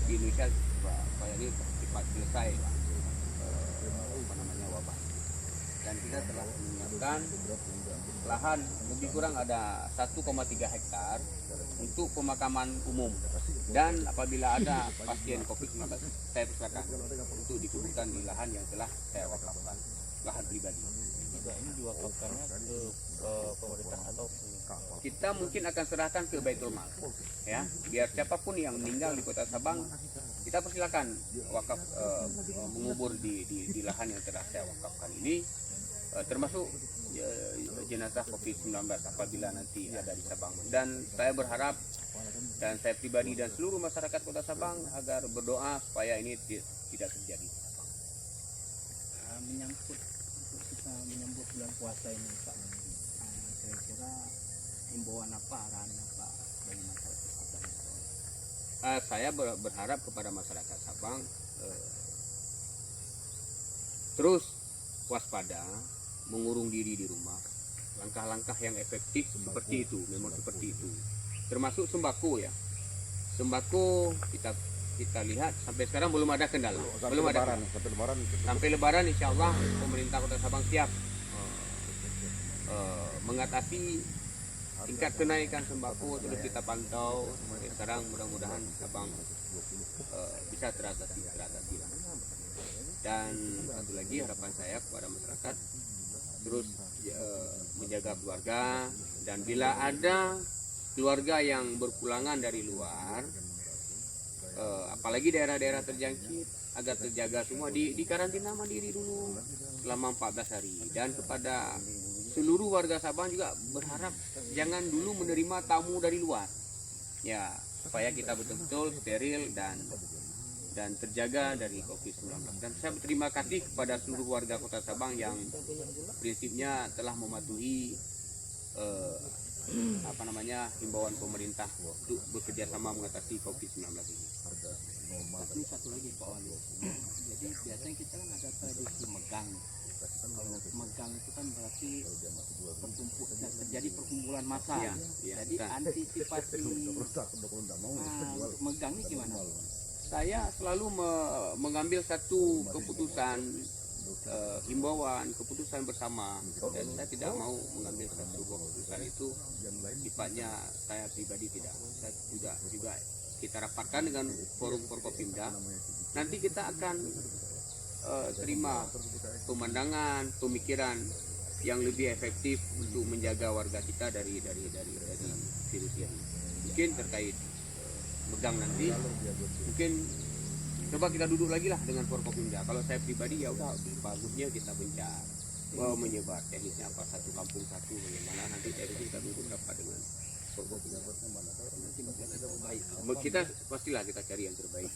di Indonesia supaya ini cepat selesai lah, wabah. Dan kita telah menyiapkan lahan lebih kurang ada 1,3 hektar untuk pemakaman umum, dan apabila ada pasien COVID-19 saya persilakan untuk dikuburkan di lahan yang telah saya wakafkan, lahan pribadi. Ini diwakafkannya ke pemerintah atau kita mungkin akan serahkan ke Baitul Mal, ya, biar siapapun yang meninggal di Kota Sabang kita persilakan wakaf, mengubur di lahan yang telah saya wakafkan ini, termasuk jenazah COVID-19 apabila nanti ada di Sabang. Dan saya berharap, dan saya pribadi dan seluruh masyarakat Kota Sabang agar berdoa supaya ini tidak terjadi. Menyangkut untuk kita menyambut bulan puasa ini Pak, kira-kira himbauan apa, arahan apa bagi masyarakat Sabang? Saya berharap kepada masyarakat Sabang terus waspada, mengurung diri di rumah. Langkah-langkah yang efektif seperti itu, memang seperti itu. Termasuk sembako, ya. Sembako kita lihat sampai sekarang belum ada kendala. Belum ada. Sampai Lebaran insya Allah pemerintah Kota Sabang siap mengatasi tingkat kenaikan sembako. Terus kita pantau. Sekarang mudah-mudahan Sabang bisa teratasi. Dan satu lagi harapan saya kepada masyarakat terus menjaga keluarga, dan bila ada keluarga yang berpulangan dari luar, apalagi daerah-daerah terjangkit, agar terjaga semua, di karantina mandiri dulu selama 14 hari. Dan kepada seluruh warga Sabang juga berharap jangan dulu menerima tamu dari luar, ya, supaya kita betul-betul steril dan terjaga dari COVID-19. Dan saya berterima kasih kepada seluruh warga Kota Sabang yang prinsipnya telah mematuhi himbauan pemerintah untuk bekerja sama mengatasi COVID-19 ini. Ini satu lagi Pak Wali. Jadi biasanya kita kan ada tradisi megang. Kalau megang itu kan berarti terjadi perkumpulan massa. Ya, jadi antisipasi untuk megang ini gimana? Saya selalu mengambil satu keputusan, himbauan, keputusan bersama, dan saya tidak mau mengambil satu keputusan itu sifatnya saya pribadi tidak. Saya juga kita rapatkan dengan forum Forkopimda. Nanti kita akan terima pemandangan, pemikiran yang lebih efektif untuk menjaga warga kita dari virus ini. Mungkin terkait megang nanti, mungkin coba kita duduk lagi lah dengan Forkopimda. Kalau saya pribadi ya udah, bagusnya kita menyebar teknisnya apa, satu kampung satu, bagaimana nanti teknisnya kita duduk rapat dengan Forkopimda. Kita pastilah kita cari yang terbaik.